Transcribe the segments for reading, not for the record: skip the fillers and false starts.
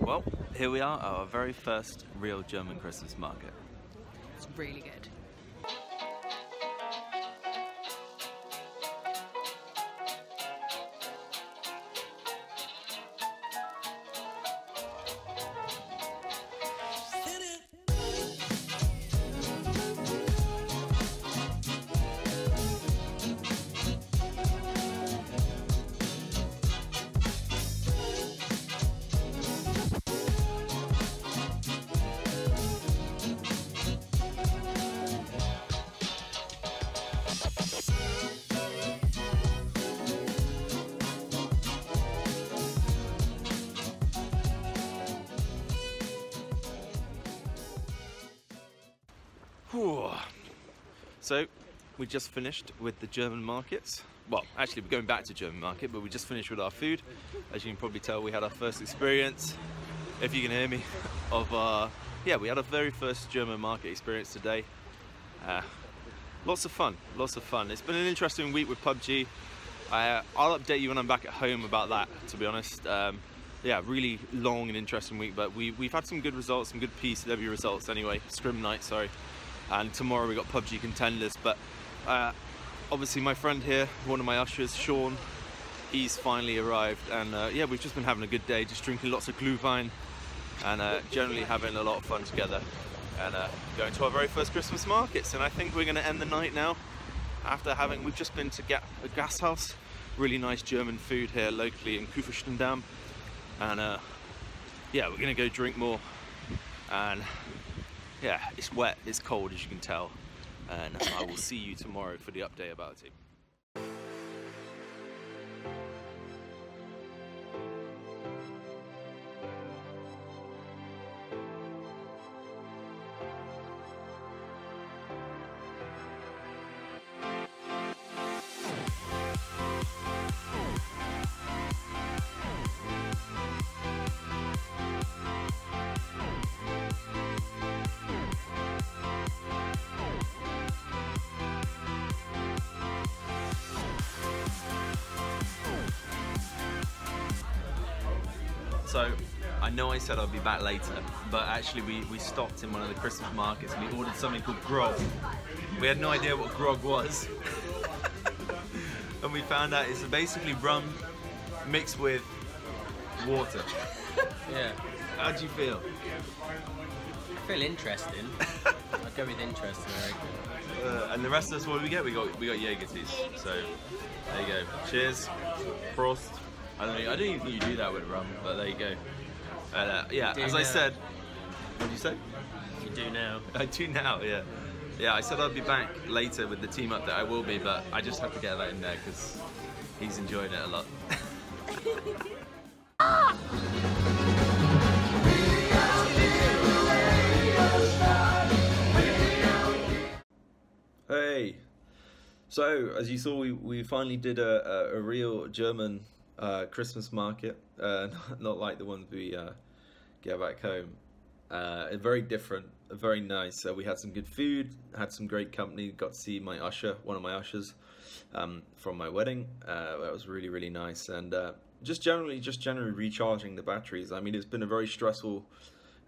Well, here we are, our very first real German Christmas market. It's really good. So, we just finished with the German markets. Well, actually we're going back to German market, but we just finished with our food. As you can probably tell, we had our first experience, if you can hear me, of yeah, we had our very first German market experience today. Lots of fun, lots of fun. It's been an interesting week with PUBG. I'll update you when I'm back at home about that, to be honest. Yeah, really long and interesting week, but we've had some good results, some good PCW results anyway, scrim night, sorry. And tomorrow we got PUBG contenders, but obviously my friend here, one of my ushers, Sean, he's finally arrived, and yeah, we've just been having a good day, just drinking lots of Glühwein and generally having a lot of fun together and going to our very first Christmas markets. And I think we're going to end the night now after we've just been to get a gas house, really nice German food here locally in Kuferstendam, and yeah, we're going to go drink more. And yeah, it's wet, it's cold, as you can tell, and I will see you tomorrow for the update about it. So, I know I said I'd be back later, but actually we stopped in one of the Christmas markets and we ordered something called grog. We had no idea what grog was. And we found out it's basically rum mixed with water. Yeah. How do you feel? I feel interesting. I'll go with interesting, I reckon. And the rest of us, what did we get? We got Jaeger teas. So, there you go. Cheers. Prost. I don't even think you do that with rum, but there you go. Yeah, as I said, what did you say? You do now. I do now, yeah. Yeah, I said I'd be back later with the team update. I will be, but I just have to get that in there because he's enjoying it a lot. Hey, so as you saw, we finally did a real German Christmas market, not like the ones we get back home. Very different, very nice. We had some good food, had some great company, got to see my usher, one of my ushers from my wedding. That was really, really nice, and just generally recharging the batteries. I mean, it's been a very stressful,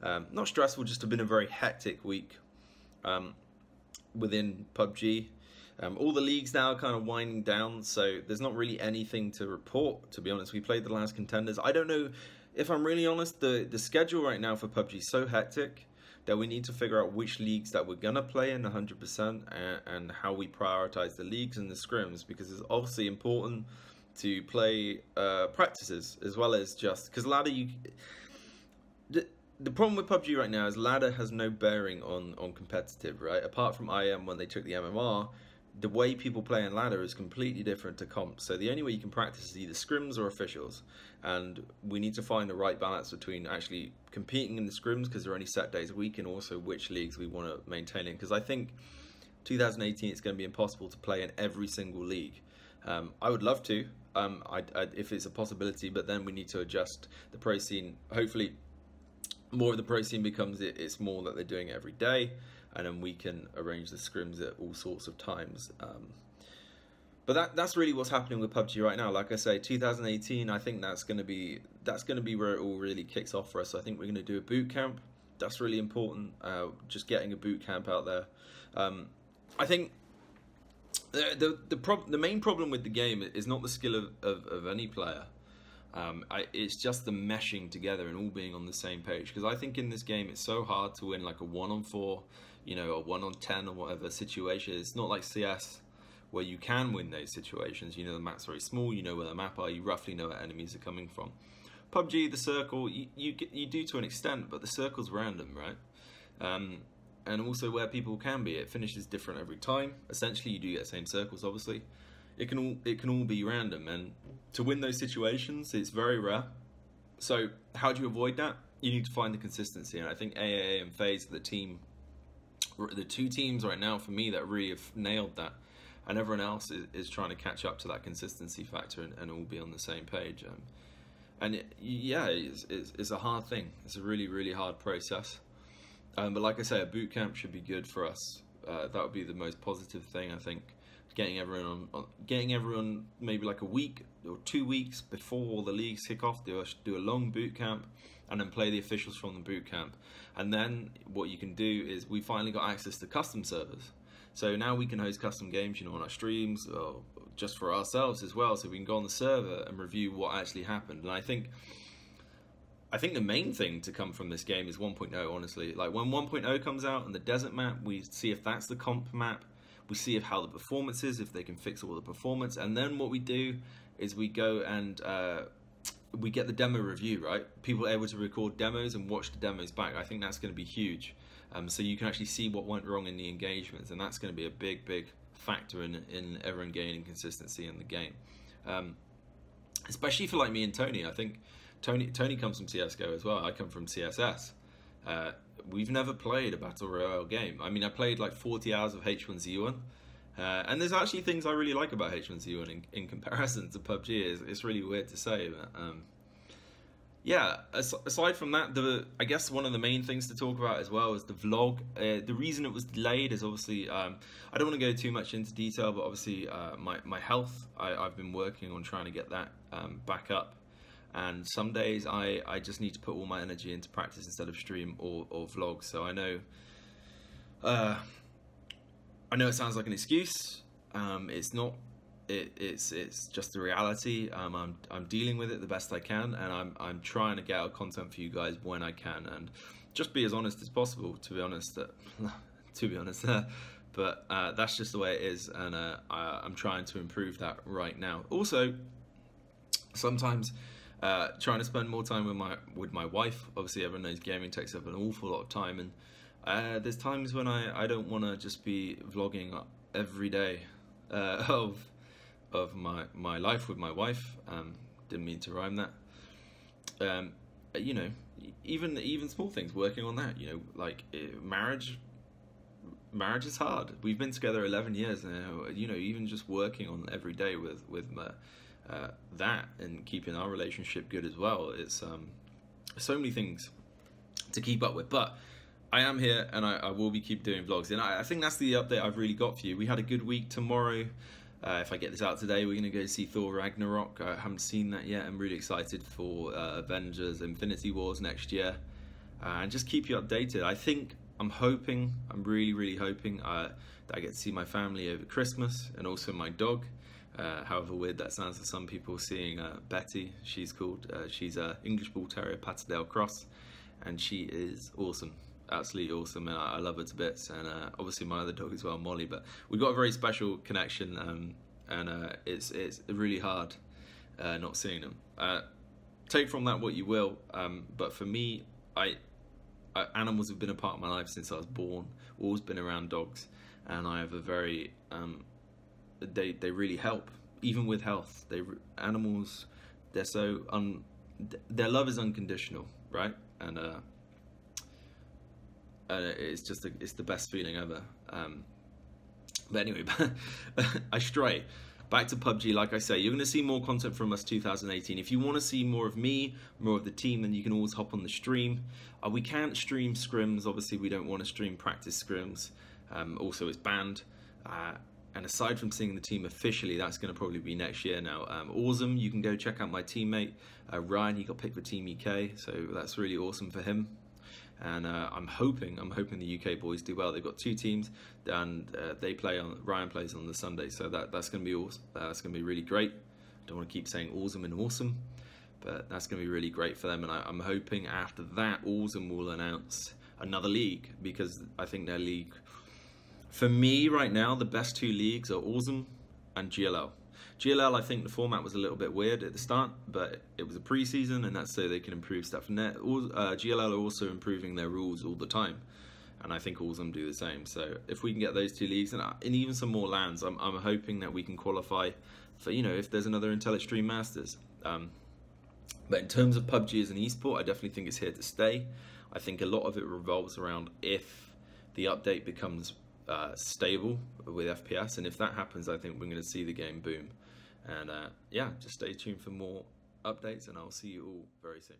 not stressful, just been a very hectic week within PUBG. All the leagues now are kind of winding down, so there's not really anything to report, to be honest. We played the last contenders. I don't know, if I'm really honest, the schedule right now for PUBG is so hectic that we need to figure out which leagues that we're going to play in 100% and how we prioritize the leagues and the scrims, because it's obviously important to play practices as well as just... Because ladder, the problem with PUBG right now is ladder has no bearing on competitive, right? Apart from IM when they took the MMR, the way people play in ladder is completely different to comp. So the only way you can practice is either scrims or officials. And we need to find the right balance between actually competing in the scrims, because they're only set days a week, and also which leagues we want to maintain in. Because I think 2018 it's going to be impossible to play in every single league. I would love to, if it's a possibility, but then we need to adjust the pro scene. Hopefully more of the pro scene becomes it's more that they're doing it every day, and then we can arrange the scrims at all sorts of times. But that's really what's happening with PUBG right now. Like I say, 2018, I think that's gonna be where it all really kicks off for us. So I think we're gonna do a boot camp. That's really important. Just getting a boot camp out there. I think the main problem with the game is not the skill of any player. It's just the meshing together and all being on the same page. Because I think in this game it's so hard to win like a 1-on-4, you know, a 1-on-10 or whatever situation. It's not like CS where you can win those situations. You know the map's very small, you know where the map are, you roughly know where enemies are coming from. PUBG, the circle, you do to an extent, but the circle's random, right? And also where people can be, it finishes different every time. Essentially, you do get the same circles, obviously. It can all be random, and to win those situations, it's very rare. So how do you avoid that? You need to find the consistency, and I think AAA and FaZe are the two teams right now for me that really have nailed that. And everyone else is trying to catch up to that consistency factor and all be on the same page. Yeah, it's a hard thing. It's a really, really hard process. But like I say, a boot camp should be good for us. That would be the most positive thing, I think. Getting everyone maybe like a week or 2 weeks before the leagues kick off, do a long boot camp, and then play the officials from the boot camp. And then what you can do is we finally got access to custom servers. So now we can host custom games, you know, on our streams, or just for ourselves as well. So we can go on the server and review what actually happened. And I think the main thing to come from this game is 1.0, honestly. Like when 1.0 comes out and the desert map, we see if that's the comp map. We see how the performance is, if they can fix all the performance. And then what we do is we go and we get the demo review, right? People are able to record demos and watch the demos back. I think that's going to be huge. So you can actually see what went wrong in the engagements, and that's going to be a big, big factor in everyone gaining consistency in the game. Especially for like me and Tony. I think Tony comes from CSGO as well. I come from CSS. We've never played a Battle Royale game. I mean, I played like 40 hours of H1Z1. And there's actually things I really like about H1Z1 in comparison to PUBG. It's really weird to say, but yeah, aside from that, I guess one of the main things to talk about as well is the vlog. The reason it was delayed is obviously, I don't want to go too much into detail, but obviously my health, I've been working on trying to get that back up. And some days I just need to put all my energy into practice instead of stream or vlog. So I know it sounds like an excuse. It's not. It's just the reality. I'm dealing with it the best I can, and I'm trying to get out content for you guys when I can, and just be as honest as possible. To be honest, but that's just the way it is, and I'm trying to improve that right now. Also, sometimes trying to spend more time with my wife. Obviously, everyone knows gaming takes up an awful lot of time, and there's times when I don't want to just be vlogging every day of my life with my wife. Didn't mean to rhyme that. You know, even small things, working on that. You know, like marriage is hard. We've been together 11 years now. You know, even just working on every day with that and keeping our relationship good as well. It's so many things to keep up with, but I am here and I will be keep doing vlogs, and I think that's the update I've really got for you. We had a good week. Tomorrow, if I get this out today, we're going to go see Thor Ragnarok. I haven't seen that yet. I'm really excited for Avengers Infinity Wars next year, and just keep you updated. I'm really hoping that I get to see my family over Christmas, and also my dog. However weird that sounds to some people, seeing Betty, she's called. She's an English Bull Terrier Patterdale Cross, and she is awesome. Absolutely awesome, and I love her to bits, and obviously my other dog as well, Molly. But we've got a very special connection, and it's really hard not seeing them. Take from that what you will, but for me, animals have been a part of my life since I was born. Always been around dogs, and I have a very they really help, even with health. Animals, they're so their love is unconditional, right? And it's the best feeling ever. But anyway, I stray. Back to PUBG, like I say, you're going to see more content from us 2018. If you want to see more of me, more of the team, then you can always hop on the stream. We can't stream scrims. Obviously, we don't want to stream practice scrims. Also, it's banned. And aside from seeing the team officially, that's going to probably be next year now. Awesome, you can go check out my teammate Ryan. He got picked for Team UK, so that's really awesome for him. And I'm hoping the UK boys do well. They've got 2 teams, and Ryan plays on the Sunday, so that's going to be awesome. That's going to be really great. I don't want to keep saying awesome and awesome, but that's going to be really great for them. And I'm hoping after that, Awesome will announce another league, because I think their league, for me right now, the best 2 leagues are Awesome and GLL. GLL, I think the format was a little bit weird at the start, but it was a pre-season, and that's so they can improve stuff. And GLL are also improving their rules all the time, and I think Awesome do the same. So if we can get those 2 leagues and even some more lands, I'm hoping that we can qualify for, you know, if there's another IntelliStream Masters. But in terms of PUBG as an esport, I definitely think it's here to stay. I think a lot of it revolves around if the update becomes stable with FPS, and if that happens, I think we're going to see the game boom. And yeah, just stay tuned for more updates, and I'll see you all very soon.